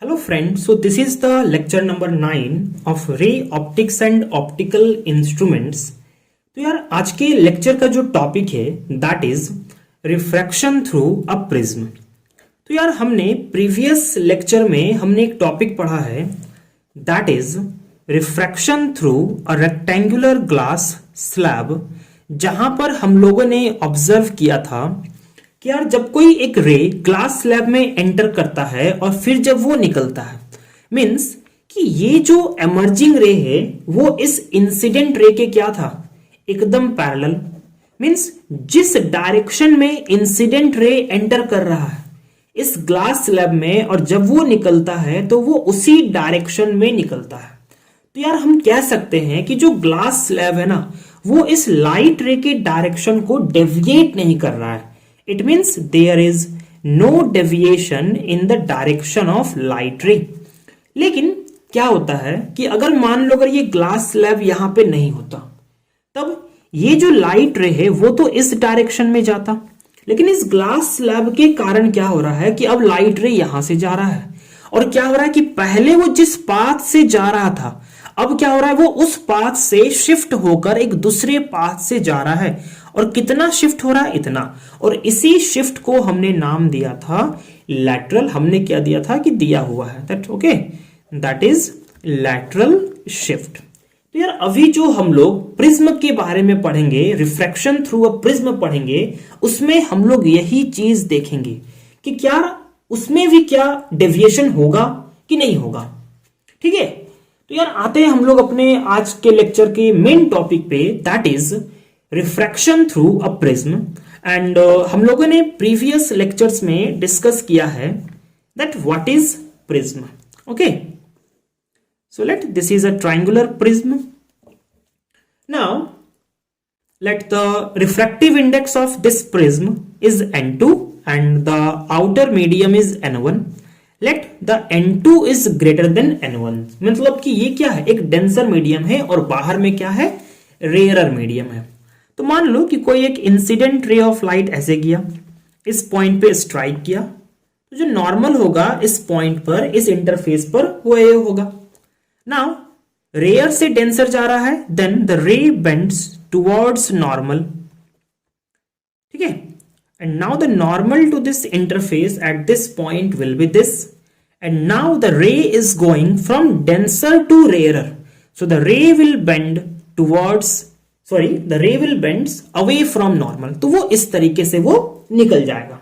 Hello friends, so this is the lecture number 9 of ray optics and optical instruments। तो यार आज के lecture का जो टॉपिक है that is refraction through a prism. तो यार हमने प्रीवियस लेक्चर में हमने एक टॉपिक पढ़ा है that is refraction through a rectangular glass slab, जहां पर हम लोगों ने ऑब्जर्व किया था कि यार जब कोई एक रे ग्लास स्लैब में एंटर करता है और फिर जब वो निकलता है मींस कि ये जो एमर्जिंग रे है वो इस इंसिडेंट रे के क्या था, एकदम पैरेलल। मींस जिस डायरेक्शन में इंसिडेंट रे एंटर कर रहा है इस ग्लास स्लैब में और जब वो निकलता है तो वो उसी डायरेक्शन में निकलता है। तो यार हम कह सकते हैं कि जो ग्लास स्लैब है ना वो इस लाइट रे के डायरेक्शन को डेविएट नहीं कर रहा है। It means there is no deviation in the direction of light ray। लेकिन क्या होता है कि अगर मान लो अगर ये ग्लास स्लैब यहां पे नहीं होता तब ये जो लाइट रे है वो तो इस डायरेक्शन में जाता, लेकिन इस ग्लास स्लैब के कारण क्या हो रहा है कि अब लाइट रे यहां से जा रहा है और क्या हो रहा है कि पहले वो जिस पाथ से जा रहा था अब क्या हो रहा है वो उस पाथ से शिफ्ट होकर एक दूसरे पाथ से जा रहा है। और कितना शिफ्ट हो रहा है, इतना। और इसी शिफ्ट को हमने नाम दिया था लैटरल। हमने क्या दिया था कि दिया हुआ है that okay that is lateral shift. तो यार अभी जो हम लोग प्रिज्म के बारे में पढ़ेंगे, रिफ्रैक्शन थ्रू अ प्रिज्म पढ़ेंगे, उसमें हम लोग यही चीज देखेंगे कि क्या उसमें भी क्या डेविएशन होगा कि नहीं होगा। ठीक है, तो यार आते हैं हम लोग अपने आज के लेक्चर के मेन टॉपिक पे that is refraction through a prism. And हम लोगों ने प्रीवियस लेक्चर्स में डिस्कस किया है that what is prism. Okay, so let this is a triangular prism. Now let the refractive index of this prism is n2 and the outer medium is n1। let the n2 is greater than n1। मतलब कि ये क्या है, एक denser medium है और बाहर में क्या है, रेयरर मीडियम है। तो मान लो कि कोई एक इंसिडेंट रे ऑफ लाइट ऐसे गया, इस पॉइंट पे स्ट्राइक किया, तो जो नॉर्मल होगा इस पॉइंट पर, इस इंटरफेस पर वो ये होगा। नाउ रेयर से डेंसर जा रहा है, then the ray bends towards normal. ठीक है, and now the normal to this interface at this point will be this, and now the ray is going from denser to rarer, so the ray will bend towards the ray will bends away from normal. तो वो इस तरीके से वो निकल जाएगा।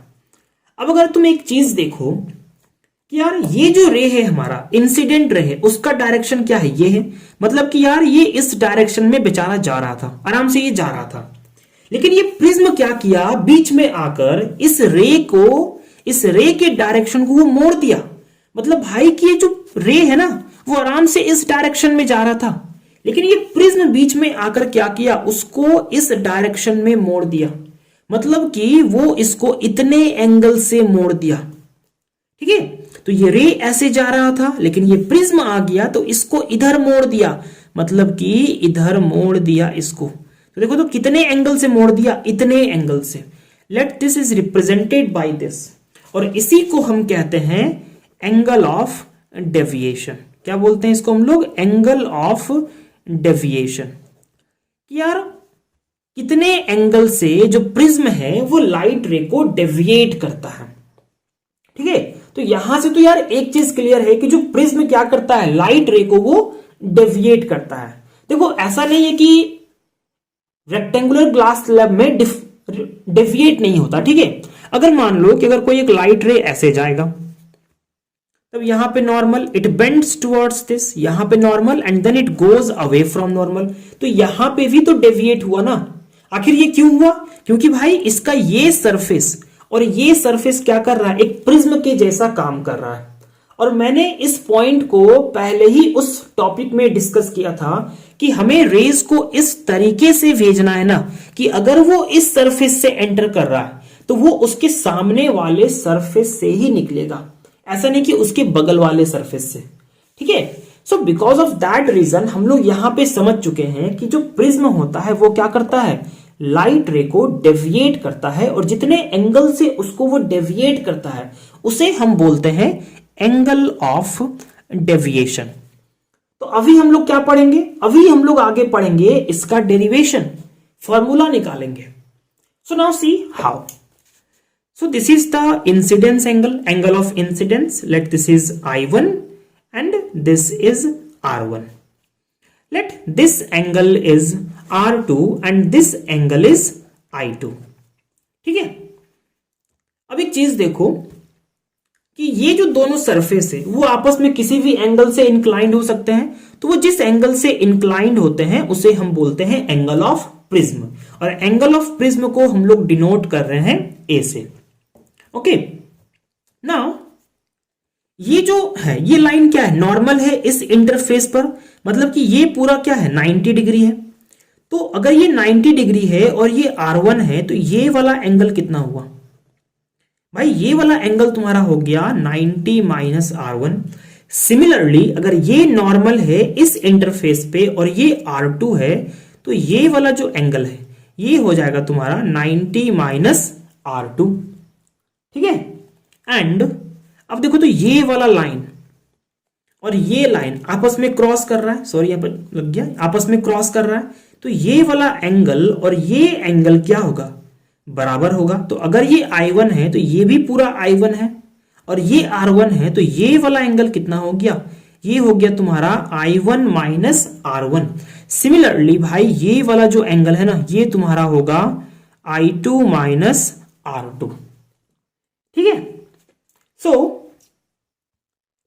अब अगर तुम एक चीज देखो कि यार ये जो रे है हमारा इंसिडेंट रे है उसका डायरेक्शन क्या है, ये है। मतलब कि यार ये इस डायरेक्शन में बेचारा जा रहा था, आराम से ये जा रहा था, लेकिन ये प्रिज्म क्या किया, बीच में आकर इस रे के डायरेक्शन को वो मोड़ दिया। मतलब भाई कि ये जो रे है ना वो आराम से इस डायरेक्शन में जा रहा था, लेकिन ये प्रिज्म बीच में आकर क्या किया, उसको इस डायरेक्शन में मोड़ दिया। मतलब कि वो इसको इतने एंगल से मोड़ दिया। ठीक है, तो ये रे ऐसे जा रहा था लेकिन ये प्रिज्म आ गया तो इसको इधर मोड़ दिया, मतलब कि इधर मोड़ दिया इसको। तो देखो तो कितने एंगल से मोड़ दिया, इतने एंगल से। Let this is represented by this, और इसी को हम कहते हैं एंगल ऑफ डेविएशन। क्या बोलते हैं इसको हम लोग, एंगल ऑफ डेविएशन। यार कितने एंगल से जो प्रिज्म है वो लाइट रे को डेविएट करता है। ठीक है, तो यहां से तो यार एक चीज क्लियर है कि जो प्रिज्म क्या करता है, लाइट रे को वो डेविएट करता है। देखो ऐसा नहीं है कि रेक्टेंगुलर ग्लास स्लैब में डेविएट नहीं होता। ठीक है, अगर मान लो कि अगर कोई एक लाइट रे ऐसे जाएगा तब यहां पे normal, it bends towards this, यहां पे normal, and then it goes away from normal. तो यहां पे भी तो डेविएट हुआ ना। आखिर ये क्यों हुआ, क्योंकि भाई इसका ये सरफेस और ये सरफेस क्या कर रहा है, एक प्रिज्म के जैसा काम कर रहा है। और मैंने इस पॉइंट को पहले ही उस टॉपिक में डिस्कस किया था कि हमें रेज को इस तरीके से भेजना है ना कि अगर वो इस सरफेस से एंटर कर रहा है तो वो उसके सामने वाले सरफेस से ही निकलेगा, ऐसा नहीं कि उसके बगल वाले सरफेस से। ठीक है, so because of that reason हम लोग यहां पे समझ चुके हैं कि जो प्रिज्म होता है वो क्या करता है, लाइट रे को डेविएट करता है, और जितने एंगल से उसको वो डेविएट करता है उसे हम बोलते हैं एंगल ऑफ डेविएशन। तो अभी हम लोग क्या पढ़ेंगे, अभी हम लोग आगे पढ़ेंगे इसका डेरिवेशन, फॉर्मूला निकालेंगे। सो now see how. So this is the incidence angle, angle of incidence. Let this is I1 and this is R1. Let this angle is R2 and this angle is I2. ठीक है। अब एक चीज देखो कि ये जो दोनों सरफेस है वो आपस में किसी भी एंगल से इंक्लाइंड हो सकते हैं। तो वो जिस एंगल से इंक्लाइंड होते हैं उसे हम बोलते हैं एंगल ऑफ प्रिज्म, और एंगल ऑफ प्रिज्म को हम लोग डिनोट कर रहे हैं ए से। ओके, नाउ ये जो है ये लाइन क्या है, नॉर्मल है इस इंटरफेस पर, मतलब कि ये पूरा क्या है 90 डिग्री है। तो अगर ये 90 डिग्री है और ये R1 है तो ये वाला एंगल कितना हुआ भाई, ये वाला एंगल तुम्हारा हो गया 90 माइनस R1। सिमिलरली अगर ये नॉर्मल है इस इंटरफेस पे और ये R2 है तो ये वाला जो एंगल है ये हो जाएगा तुम्हारा 90 माइनस R2। ठीक है। एंड अब देखो तो ये वाला लाइन और ये लाइन आपस में क्रॉस कर रहा है, सॉरी यहां पर लग गया, आपस में क्रॉस कर रहा है। तो ये वाला एंगल और ये एंगल क्या होगा, बराबर होगा। तो अगर ये I1 है तो ये भी पूरा I1 है, और ये R1 है तो ये वाला एंगल कितना हो गया, ये हो गया तुम्हारा I1 माइनस R1। सिमिलरली भाई ये वाला जो एंगल है ना ये तुम्हारा होगा I2 माइनस R2। ठीक है। So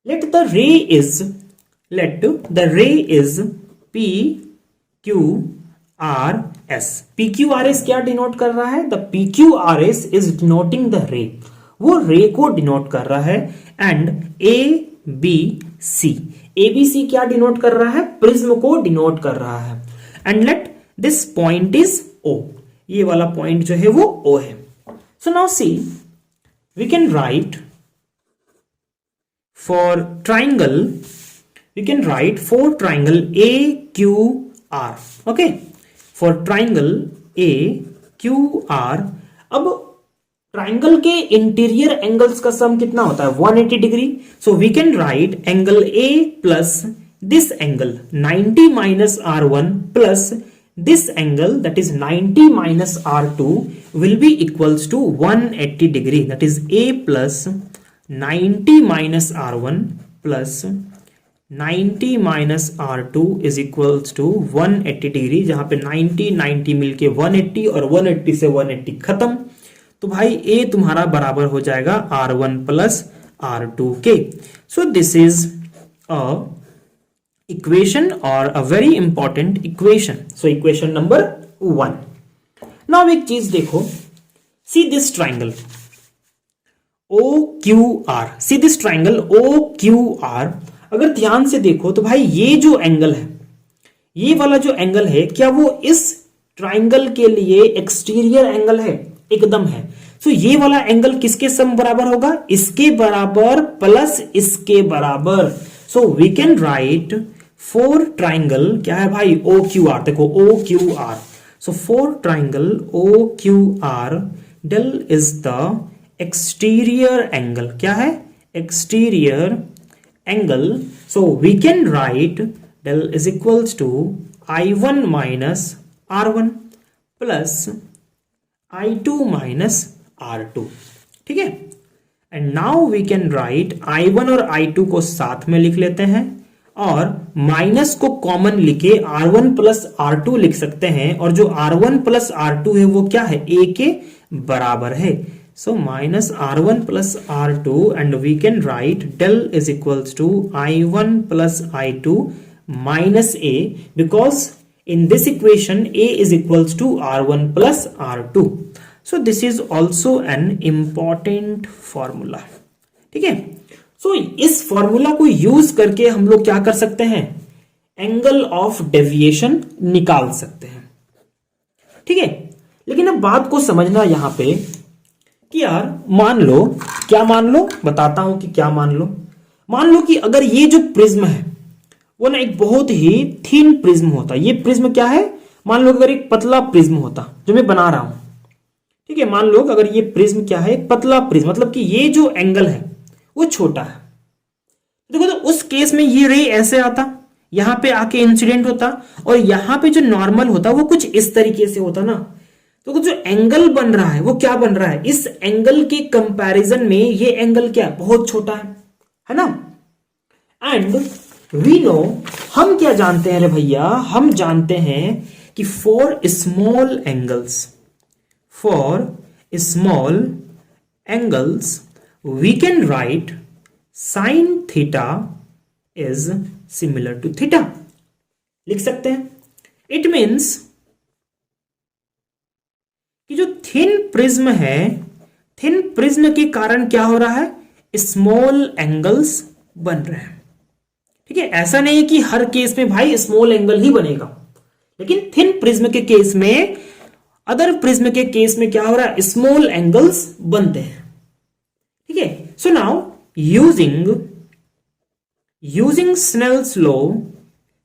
let the ray is P Q R S. P Q R S क्या डिनोट कर रहा है, the P Q R S is denoting the रे, वो रे को डिनोट कर रहा है। एंड ए बी सी क्या डिनोट कर रहा है, प्रिज्म को डिनोट कर रहा है। And let this point is O, ये वाला पॉइंट जो है वो ओ है। So now see we can write for triangle, we can write for triangle AQR, okay, for triangle AQR। अब ट्राइंगल के इंटीरियर एंगल्स का सम कितना होता है 180 डिग्री। So we can write angle A plus this angle 90 minus R1 plus this angle that is 90 minus R2 will be equals to 180 degree, that is A plus 90 minus R1 plus 90 minus R2 is equals to 180 degree, जहां पे 90 मिलके 180 और 180 से 180 खत्म। तो भाई A तुम्हारा बराबर हो जाएगा R1 प्लस R2 के। सो this is a equation or a very important equation. So equation number 1. Now एक चीज देखो, see this triangle OQR, see this triangle OQR। अगर ध्यान से देखो तो भाई ये जो एंगल है, ये वाला जो एंगल है, क्या वो इस ट्राइंगल के लिए एक्सटीरियर एंगल है, एकदम है। सो ये वाला एंगल किसके सम बराबर होगा, इसके बराबर प्लस इसके बराबर। So we can write for triangle क्या है भाई ओ क्यू आर, देखो O Q R. So for triangle O Q R del is the exterior angle, क्या है exterior angle. So we can write del is equals to I1 minus R1 plus I2 minus R2। ठीक है। And now we can write I1 और I2 को साथ में लिख लेते हैं और माइनस को कॉमन लिखे R1 प्लस R2 लिख सकते हैं, और जो R1 प्लस R2 है वो क्या है A के बराबर है। So minus R1 plus R2 and we can write del is equals to I1 plus I2 minus A, because in this equation A is equals to R1 plus R2। So this is also an important formula. ठीक है। सो इस formula को use करके हम लोग क्या कर सकते हैं, एंगल ऑफ डेविएशन निकाल सकते हैं। ठीक है। लेकिन अब बात को समझना यहां पे कि यार मान लो, क्या मान लो, बताता हूं कि क्या मान लो कि अगर ये जो प्रिज्म है वो ना एक बहुत ही थिन प्रिज्म होता, ये प्रिज्म क्या है, मान लो अगर एक पतला प्रिज्म होता जो मैं बना रहा हूं। ठीक है। मान लो अगर ये प्रिज्म क्या है, एक पतला प्रिज्म, मतलब कि ये जो एंगल है वो छोटा है। देखो, तो उस केस में ये रे ऐसे आता, यहां पे आके इंसिडेंट होता, और यहां पे जो नॉर्मल होता वो कुछ इस तरीके से होता ना। तो जो एंगल बन रहा है वो क्या बन रहा है, इस एंगल के कंपैरिजन में ये एंगल क्या बहुत छोटा है ना। एंड वी नो, हम क्या जानते हैं रे भैया, हम जानते हैं कि for small angles we can write sine theta is similar to theta, लिख सकते हैं। इट मीन्स कि जो थिन प्रिज्म है, थिन प्रिज्म के कारण क्या हो रहा है, स्मॉल एंगल्स बन रहे हैं। ठीक है, ऐसा नहीं कि हर केस में भाई स्मॉल एंगल ही बनेगा, लेकिन थिन प्रिज्म के केस में, अदर प्रिज्म के केस में क्या हो रहा है, स्मॉल एंगल्स बनते हैं। ठीक है, so now using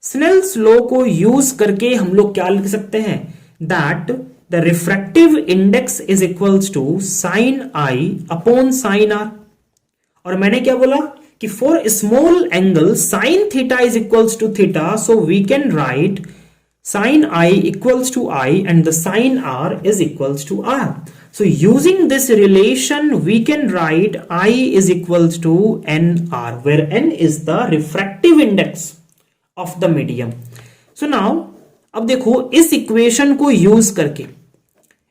Snell's law को यूज करके हम लोग क्या लिख सकते हैं, that the refractive index is equals to sine I upon sine R. और मैंने क्या बोला कि for small angle sine theta is equals to theta, so we can write sin I equals to I and the sin R is equals to R. So using this relation we can write I is equals to NR, where N is the refractive index of the medium. So now अब देखो, इस equation को use करके,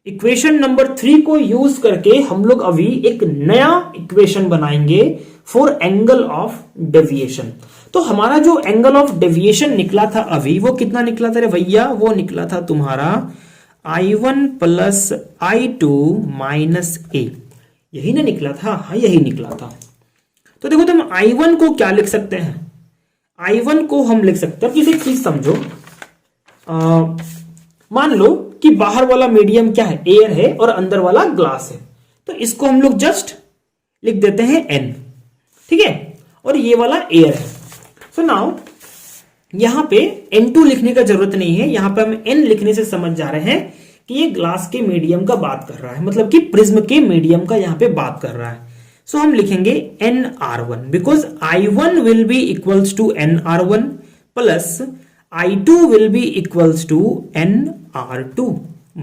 equation number 3 को use करके हम लोग अभी एक नया इक्वेशन बनाएंगे फॉर एंगल ऑफ डेविएशन। तो हमारा जो एंगल ऑफ डेविएशन निकला था अभी, वो कितना निकला था रे भैया, वो निकला था तुम्हारा I1 प्लस I2 माइनस ए, यही ना निकला था, हाँ यही निकला था। तो देखो, तुम I1 को क्या लिख सकते हैं, I1 को हम लिख सकते हैं, किसी चीज समझो, मान लो कि बाहर वाला मीडियम क्या है, एयर है, और अंदर वाला ग्लास है, तो इसको हम लोग जस्ट लिख देते हैं N, ठीक है, और ये वाला एयर है। सो नाउ यहां पे N2 लिखने का जरूरत नहीं है, यहां पे हम N लिखने से समझ जा रहे हैं कि ये ग्लास के मीडियम का बात कर रहा है, मतलब कि प्रिज्म के मीडियम का यहां पे बात कर रहा है। सो हम लिखेंगे NR1 because I1 will be equals to NR1 plus I2 will be equals to NR2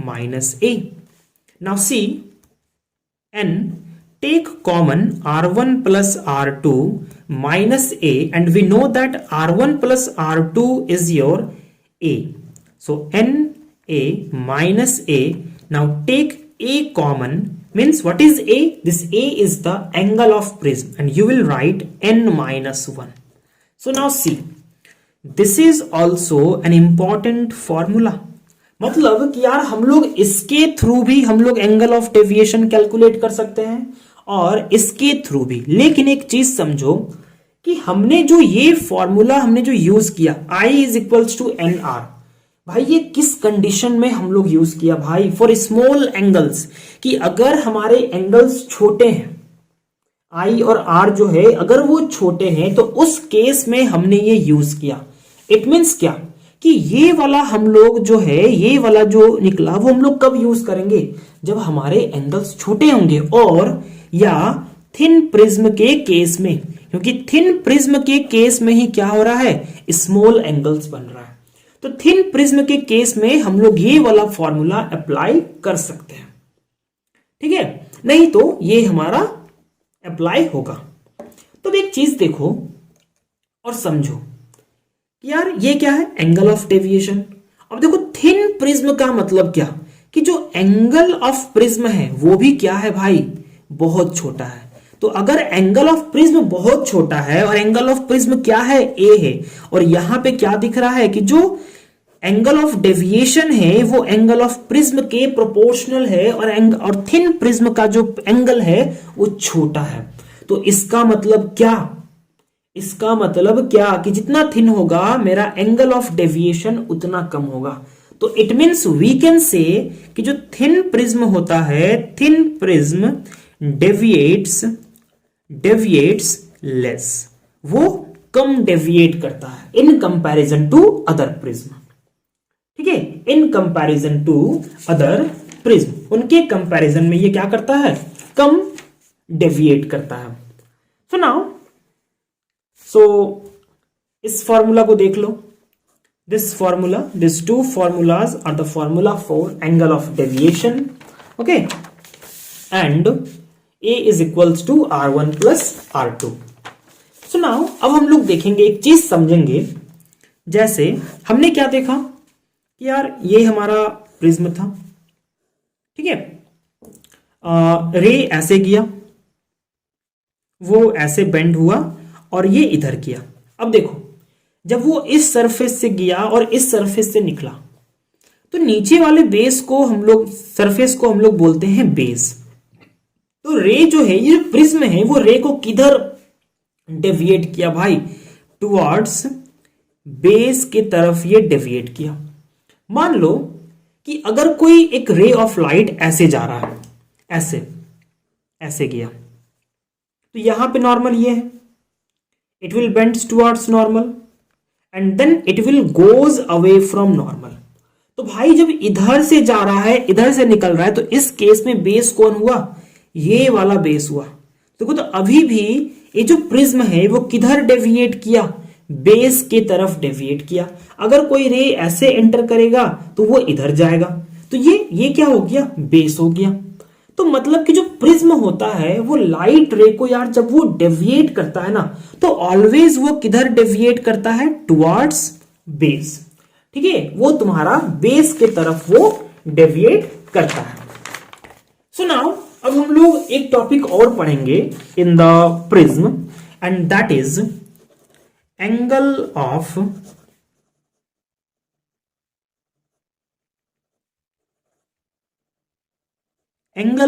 minus A. Now see, N, take common R1 plus R2 minus A, and we know that R1 plus R2 is your A. So NA minus A. Now take A common, means what is A? This A is the angle of prism, and you will write N minus 1. So now see, this is also an important formula, मतलब कि यार हम लोग इसके through भी हम लोग angle of deviation calculate कर सकते हैं और इसके थ्रू भी। लेकिन एक चीज समझो कि हमने जो ये फॉर्मूला हमने जो यूज किया I is equals to N R, भाई ये किस कंडीशन में हम लोग यूज किया भाई, फॉर स्मॉल एंगल्स, कि अगर हमारे एंगल्स छोटे हैं, I और R जो है अगर वो छोटे हैं, तो उस केस में हमने ये यूज किया। इट मीन्स क्या कि ये वाला हम लोग जो है, ये वाला जो निकला वो हम लोग कब यूज करेंगे, जब हमारे एंगल्स छोटे होंगे, और या थिन प्रिज्म के केस में, क्योंकि थिन प्रिज्म के केस में ही क्या हो रहा है, स्मॉल एंगल्स बन रहा है। तो थिन प्रिज्म के केस में हम लोग ये वाला फॉर्मूला अप्लाई कर सकते हैं, ठीक है, नहीं तो ये हमारा अप्लाई होगा। तो एक चीज देखो और समझो कि यार ये क्या है, एंगल ऑफ डेविएशन। अब देखो थिन प्रिज्म का मतलब क्या, कि जो एंगल ऑफ प्रिज्म है वो भी क्या है भाई, बहुत छोटा है। तो अगर एंगल ऑफ प्रिज्म बहुत छोटा है और एंगल ऑफ प्रिज्म क्या है, ए है, और यहां पे क्या दिख रहा है कि जो एंगल ऑफ डेविएशन है वो एंगल ऑफ प्रिज्म के प्रोपोर्शनल है, और थिन प्रिज्म का जो एंगल है वो छोटा है। तो इसका मतलब क्या, इसका मतलब क्या कि जितना थिन होगा मेरा एंगल ऑफ डेविएशन उतना कम होगा। तो it means we can say कि जो थिन प्रिज्म होता है, थिन प्रिज्म डेविएट्स लेस, वो कम डेविएट करता है in comparison to other prism, ठीक है, in comparison to other prism, उनके कंपैरिजन में ये क्या करता है, कम डेविएट करता है। सो नाउ सो इस फॉर्मूला को देख लो, this formula, this two formulas are the formula for angle of deviation, okay, and A is equals to R1 plus R2। So now अब हम लोग देखेंगे, एक चीज समझेंगे। जैसे हमने क्या देखा कि यार ये हमारा प्रिज्म था, ठीक है, रे ऐसे गया, वो ऐसे बेंड हुआ और ये इधर किया। अब देखो, जब वो इस सरफेस से गया और इस सरफेस से निकला, तो नीचे वाले बेस को हम लोग, सरफेस को हम लोग बोलते हैं बेस। तो रे जो है, ये जो प्रिज्म है, वो रे को किधर डेविएट किया भाई? टुवर्ड्स बेस की तरफ ये डेविएट किया। मान लो कि अगर कोई एक रे ऑफ लाइट ऐसे जा रहा है, ऐसे ऐसे गया, तो यहां पे नॉर्मल ये है, it will bends towards normal and then it will goes away from normal. तो भाई जब इधर से जा रहा है, इधर से निकल रहा है, तो इस केस में बेस कौन हुआ? ये वाला बेस हुआ। देखो, तो अभी भी ये जो प्रिज्म है वो किधर डेविएट किया? बेस की तरफ डेविएट किया। अगर कोई रे ऐसे एंटर करेगा तो वो इधर जाएगा, तो ये क्या हो गया? बेस हो गया। तो मतलब कि जो प्रिज्म होता है वो लाइट रे को यार जब वो डेविएट करता है ना, तो ऑलवेज वो किधर डेविएट करता है? टुवर्ड्स बेस, ठीक है, वो तुम्हारा बेस के तरफ वो डेविएट करता है। सो नाउ अब हम लोग एक टॉपिक और पढ़ेंगे in the prism, and that is angle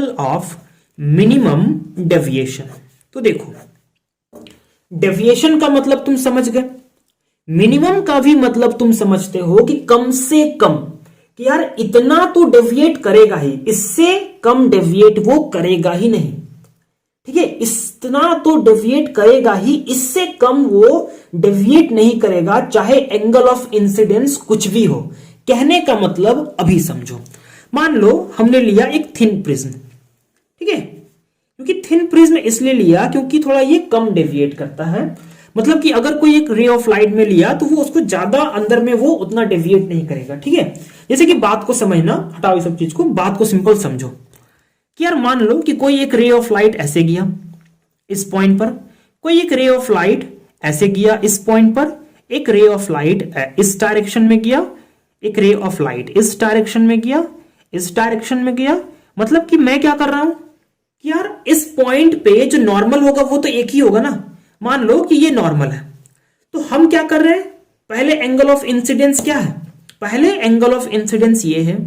of minimum deviation. तो देखो, डेविएशन का मतलब तुम समझ गए, मिनिमम का भी मतलब तुम समझते हो कि कम से कम, कि यार इतना तो डेविएट करेगा ही, इससे कम डेविएट वो करेगा ही नहीं, ठीक है, इतना तो डेविएट करेगा ही, इससे कम वो डेविएट नहीं करेगा, चाहे एंगल ऑफ इंसिडेंस कुछ भी हो। कहने का मतलब अभी समझो, मान लो हमने लिया एक थिन प्रिज्म, ठीक है, क्योंकि थिन प्रिज्म इसलिए लिया क्योंकि थोड़ा ये कम डेविएट करता है। मतलब कि अगर कोई एक रे ऑफ लाइट में लिया तो वो उसको ज्यादा अंदर में वो उतना डेविएट नहीं करेगा, ठीक है। जैसे कि बात को समझना, हटाओ ये सब चीज को, बात को सिंपल समझो कि यार मान लो कि कोई एक रे ऑफ लाइट ऐसे गया इस पॉइंट पर, कोई एक रे ऑफ लाइट ऐसे गया इस पॉइंट पर, एक रे ऑफ लाइट इस डायरेक्शन में गया, एक रे ऑफ लाइट इस डायरेक्शन में गया, इस डायरेक्शन में गया। मतलब कि मैं क्या कर रहा हूं कि यार इस पॉइंट पे जो नॉर्मल होगा वो तो एक ही होगा ना। मान लो कि ये नॉर्मल है, तो हम क्या कर रहे हैं, पहले एंगल ऑफ इंसिडेंस क्या है? पहले एंगल ऑफ इंसिडेंस ये है,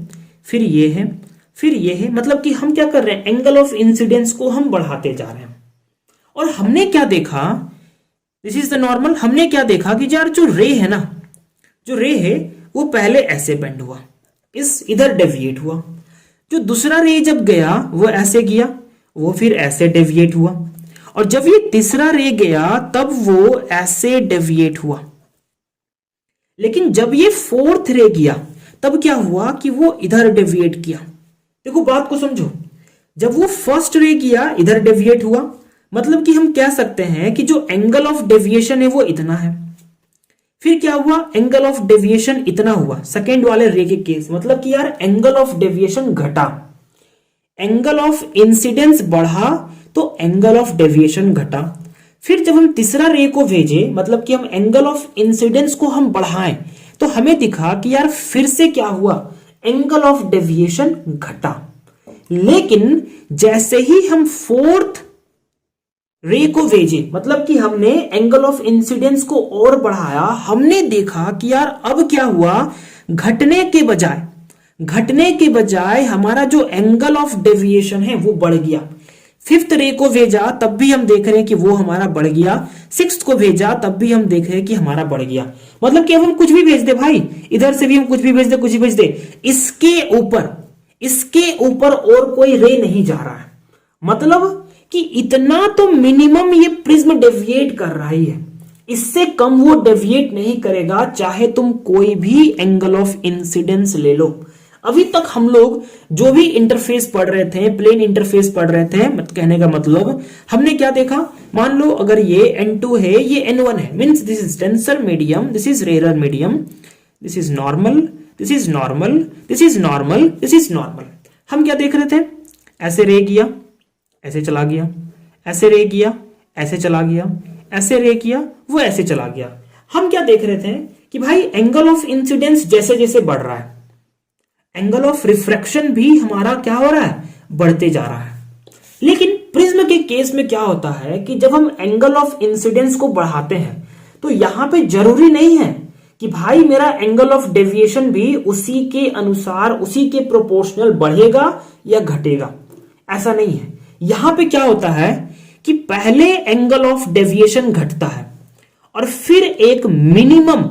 फिर ये है, फिर ये है। मतलब कि हम क्या कर रहे हैं, एंगल ऑफ इंसिडेंस को हम बढ़ाते जा रहे हैं। और हमने क्या देखा, दिस इज द नॉर्मल, हमने क्या देखा कि यार जो रे है ना, जो रे है वो पहले ऐसे बेंड हुआ, इस इधर डेविएट हुआ, जो दूसरा रे जब गया वो ऐसे गया, वो फिर ऐसे डेविएट हुआ, और जब ये तीसरा रे गया तब वो ऐसे डेविएट हुआ। लेकिन जब ये फोर्थ रे गया तब क्या हुआ कि वो इधर डेविएट किया। देखो बात को समझो, जब वो फर्स्ट रे किया इधर डेविएट हुआ, मतलब कि हम कह सकते हैं कि जो एंगल ऑफ डेविएशन है वो इतना है। फिर क्या हुआ, एंगल ऑफ डेविएशन इतना हुआ सेकेंड वाले रे के केस, मतलब कि यार एंगल ऑफ डेविएशन घटा, एंगल ऑफ इंसिडेंस बढ़ा तो एंगल ऑफ डेविएशन घटा। फिर जब हम तीसरा रे को भेजे, मतलब कि हम एंगल ऑफ इंसिडेंस को हम बढ़ाएं, तो हमें दिखा कि यार फिर से क्या हुआ, एंगल ऑफ डेविएशन घटा। लेकिन जैसे ही हम फोर्थ रे को भेजे, मतलब कि हमने एंगल ऑफ इंसिडेंस को और बढ़ाया, हमने देखा कि यार अब क्या हुआ, घटने के बजाय हमारा जो एंगल ऑफ डेविएशन है वो बढ़ गया। फिफ्थ रे को भेजा तब भी हम देख रहे हैं कि वो हमारा बढ़ गया, सिक्स्थ को भेजा तब भी हम देख रहे हैं कि हमारा बढ़ गया। मतलब कि अब हम कुछ भी भेज दे भाई, इधर से भी हम कुछ भी भेज दे, कुछ भी भेज दे, इसके ऊपर और कोई रे नहीं जा रहा है। मतलब कि इतना तो मिनिमम ये प्रिज्म डेविएट कर रहा ही है, इससे कम वो डेविएट नहीं करेगा, चाहे तुम कोई भी एंगल ऑफ इंसिडेंस ले लो। अभी तक हम लोग जो भी इंटरफेस पढ़ रहे थे, प्लेन इंटरफेस पढ़ रहे थे, कहने का मतलब हमने क्या देखा, मान लो अगर ये N2 है, ये N1 है, means this is denser medium, this is rare medium, this is normal, this is normal, this is normal, this is normal. हम क्या देख रहे थे, ऐसे रे किया, ऐसे चला गया, ऐसे रे किया, ऐसे चला गया, ऐसे रे किया, वो ऐसे चला गया। हम क्या देख रहे थे कि भाई एंगल ऑफ इंसिडेंस जैसे जैसे बढ़ रहा है, एंगल ऑफ रिफ्रैक्शन भी हमारा क्या हो रहा है, बढ़ते जा रहा है। लेकिन प्रिज्म के केस में क्या होता है कि जब हम एंगल ऑफ इंसिडेंस को बढ़ाते हैं तो यहां पे जरूरी नहीं है कि भाई मेरा एंगल ऑफ डेविएशन भी उसी के अनुसार, उसी के प्रोपोर्शनल बढ़ेगा या घटेगा, ऐसा नहीं है। यहां पे क्या होता है कि पहले एंगल ऑफ डेविएशन घटता है और फिर एक मिनिमम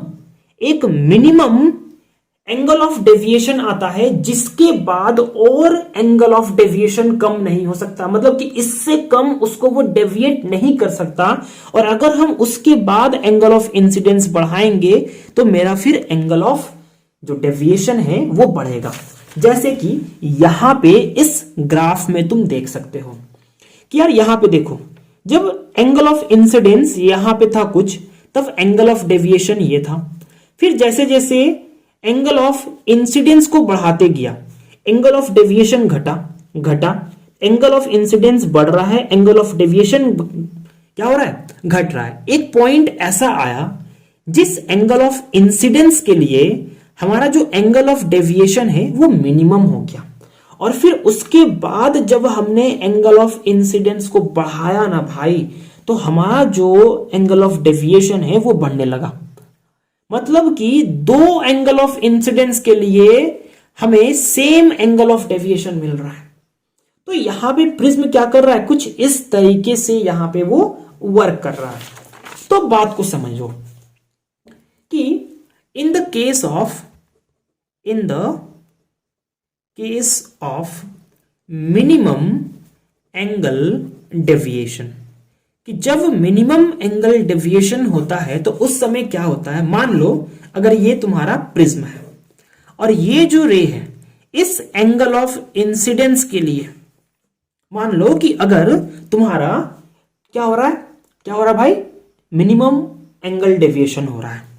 एंगल ऑफ डेविएशन आता है, जिसके बाद और एंगल ऑफ डेविएशन कम नहीं हो सकता, मतलब कि इससे कम उसको वो डेविएट नहीं कर सकता। और अगर हम उसके बाद एंगल ऑफ इंसिडेंस बढ़ाएंगे तो मेरा फिर एंगल ऑफ जो डेविएशन है वो बढ़ेगा। जैसे कि यहां पे इस ग्राफ में तुम देख सकते हो कि यार यहां पे देखो, जब एंगल ऑफ इंसिडेंस यहां पे था कुछ, तब एंगल ऑफ डेविएशन ये था। फिर जैसे जैसे एंगल ऑफ इंसिडेंस को बढ़ाते गया, एंगल ऑफ डेविएशन घटा, एंगल ऑफ इंसिडेंस बढ़ रहा है, एंगल ऑफ डेविएशन क्या हो रहा है, घट रहा है। एक पॉइंट ऐसा आया जिस एंगल ऑफ इंसिडेंस के लिए हमारा जो एंगल ऑफ डेविएशन है वो मिनिमम हो गया, और फिर उसके बाद जब हमने एंगल ऑफ इंसिडेंस को बढ़ाया ना भाई, तो हमारा जो एंगल ऑफ डेविएशन है वो बढ़ने लगा। मतलब कि दो एंगल ऑफ इंसिडेंस के लिए हमें सेम एंगल ऑफ डेविएशन मिल रहा है। तो यहां पे प्रिज्म क्या कर रहा है, कुछ इस तरीके से यहां पे वो वर्क कर रहा है। तो बात को समझो कि in the case of minimum angle deviation, कि जब मिनिमम एंगल डेविएशन होता है तो उस समय क्या होता है, मान लो अगर ये तुम्हारा प्रिज्म है और ये जो रे है, इस एंगल ऑफ इंसिडेंस के लिए मान लो कि अगर तुम्हारा क्या हो रहा है भाई, मिनिमम एंगल डेविएशन हो रहा है,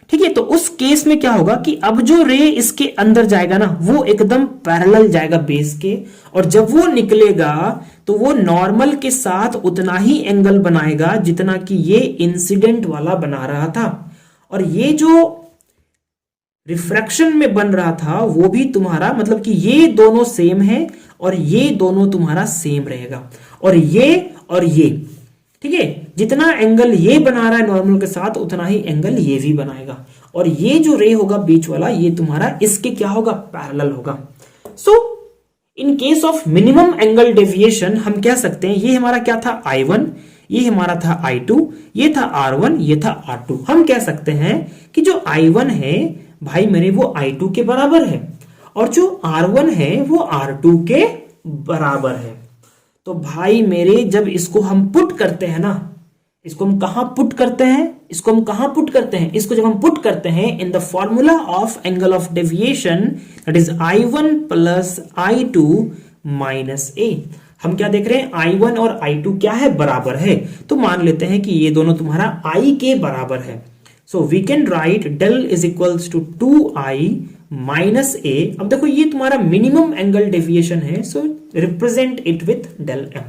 ठीक है। तो उस केस में क्या होगा कि अब जो रे इसके अंदर जाएगा ना, वो एकदम पैरेलल जाएगा बेस के, और जब वो निकलेगा तो वो नॉर्मल के साथ उतना ही एंगल बनाएगा जितना कि ये इंसिडेंट वाला बना रहा था, और ये जो रिफ्रैक्शन में बन रहा था वो भी तुम्हारा, मतलब कि ये दोनों सेम है और ये दोनों तुम्हारा सेम रहेगा, और ये ठीक है, जितना एंगल ये बना रहा है नॉर्मल के साथ उतना ही एंगल ये भी बनाएगा, और ये जो रे होगा बीच वाला, ये तुम्हारा इसके क्या होगा, पैरेलल होगा। So in case of minimum angle deviation हम कह सकते हैं ये हमारा क्या था, I1, ये हमारा था I2, ये था R1, ये था R2। हम कह सकते हैं कि जो I1 है भाई मेरे वो I2 के बराबर है, और जो R1 है वो R2 के बराबर है। तो भाई मेरे जब इसको हम पुट करते हैं ना, इसको हम कहां पुट करते हैं, इसको जब हम पुट करते हैं in the formula of angle of deviation, that is I1 plus I2 minus A। हम क्या देख रहे हैं, I1 और I2 क्या है, बराबर है। तो मान लेते हैं कि ये दोनों तुम्हारा I के बराबर है। So we can write del is equals to 2I minus A। अब देखो ये तुम्हारा मिनिमम एंगल डेविएशन है, so represent it with del M।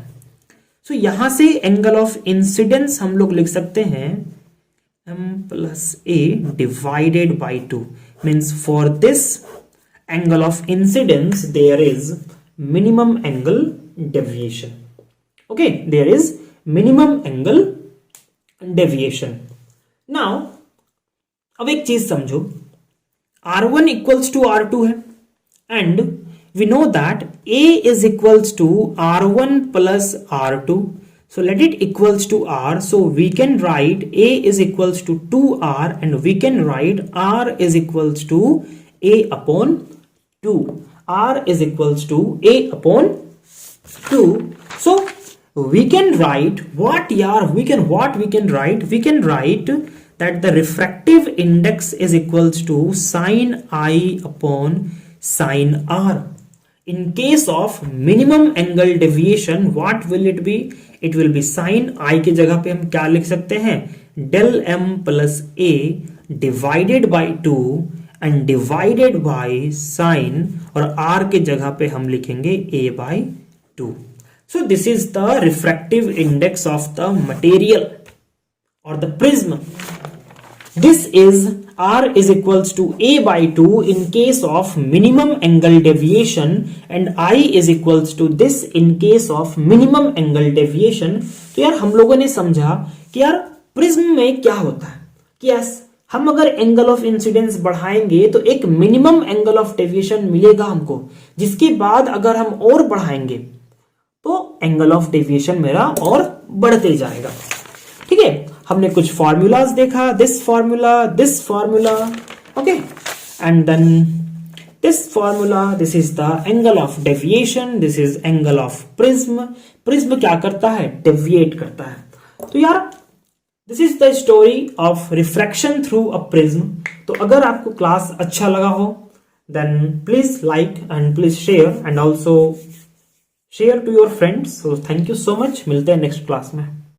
So यहां से एंगल ऑफ इंसिडेंस हम लोग लिख सकते हैं M plus A divided by 2, means for this angle of incidence there is minimum angle deviation. Okay, there is minimum angle deviation. Now अब एक चीज समझो, R1 इक्वल्स टू R2 है, and we know that A is equals to R1 plus R2. So let it equals to R. So we can write A is equals to 2R, and we can write R is equals to A upon 2. R is equals to A upon 2. So we can write what we can write that the refractive index is equals to sin I upon sine R. In case of minimum angle deviation, what will it be? It will be sin I की जगह पे हम क्या लिख सकते हैं? Del m plus a divided by 2 and divided by sin, और r के जगह पे हम लिखेंगे a by 2. So this is the refractive index of the material or the prism. This is r is equals to a by 2 in case of minimum angle deviation and I is equals to this in case of minimum angle deviation. तो यार हम लोगों ने समझा कि यार prism में क्या होता है कि यस हम अगर एंगल ऑफ इंसिडेंस बढ़ाएंगे तो एक मिनिमम एंगल ऑफ डेविएशन मिलेगा हमको, जिसके बाद अगर हम और बढ़ाएंगे तो एंगल ऑफ डेविएशन मेरा और बढ़ते जाएगा. ठीक है, हमने कुछ फॉर्मूलाज देखा, this formula, okay, and then this formula, this is the angle of deviation, this is angle of prism. Prism क्या करता है? डेविएट करता है. तो यार this is the story of refraction through a prism. तो अगर आपको क्लास अच्छा लगा हो then please like and please share and also share to your friends. So thank you so much. मिलते हैं नेक्स्ट क्लास में.